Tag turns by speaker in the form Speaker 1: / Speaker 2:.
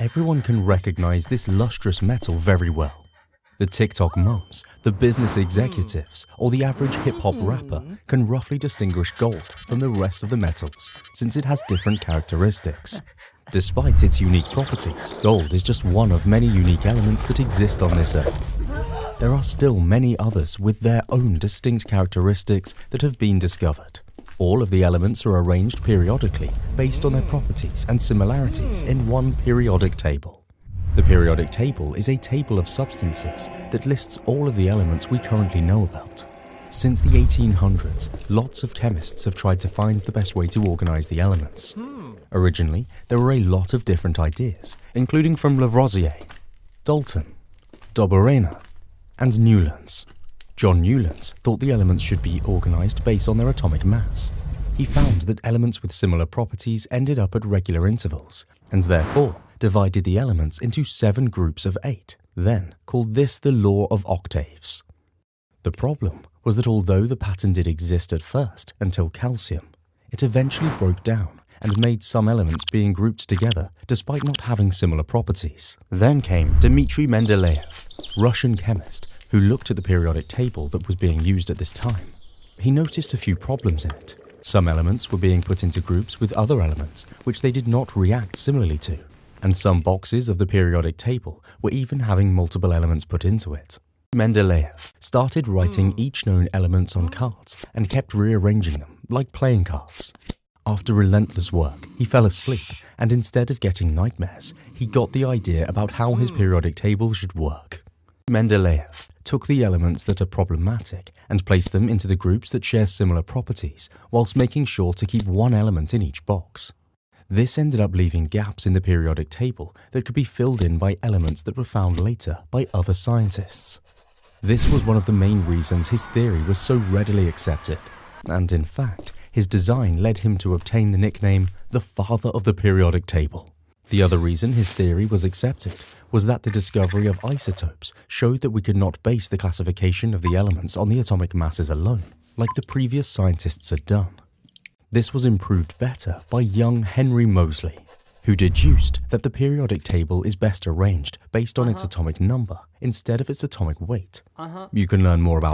Speaker 1: Everyone can recognize this lustrous metal very well. The TikTok mums, the business executives, or the average hip-hop rapper can roughly distinguish gold from the rest of the metals since it has different characteristics. Despite its unique properties, gold is just one of many unique elements that exist on this earth. There are still many others with their own distinct characteristics that have been discovered. All of the elements are arranged periodically based on their properties and similarities in one periodic table. The periodic table is a table of substances that lists all of the elements we currently know about. Since the 1800s, lots of chemists have tried to find the best way to organize the elements. Originally, there were a lot of different ideas, including from Lavoisier, Dalton, Dobereiner, and Newlands. John Newlands thought the elements should be organized based on their atomic mass. He found that elements with similar properties ended up at regular intervals, and therefore divided the elements into 7 groups of 8, then called this the law of octaves. The problem was that although the pattern did exist at first until calcium, it eventually broke down and made some elements being grouped together despite not having similar properties. Then came Dmitri Mendeleev, Russian chemist, who looked at the periodic table that was being used at this time. He noticed a few problems in it. Some elements were being put into groups with other elements which they did not react similarly to, and some boxes of the periodic table were even having multiple elements put into it. Mendeleev started writing each known elements on cards and kept rearranging them like playing cards. After relentless work, he fell asleep, and instead of getting nightmares, he got the idea about how his periodic table should work. Mendeleev took the elements that are problematic and placed them into the groups that share similar properties, whilst making sure to keep one element in each box. This ended up leaving gaps in the periodic table that could be filled in by elements that were found later by other scientists. This was one of the main reasons his theory was so readily accepted, and in fact, his design led him to obtain the nickname the father of the periodic table. The other reason his theory was accepted was that the discovery of isotopes showed that we could not base the classification of the elements on the atomic masses alone, like the previous scientists had done. This was improved better by young Henry Moseley, who deduced that the periodic table is best arranged based on its atomic number instead of its atomic weight. You can learn more about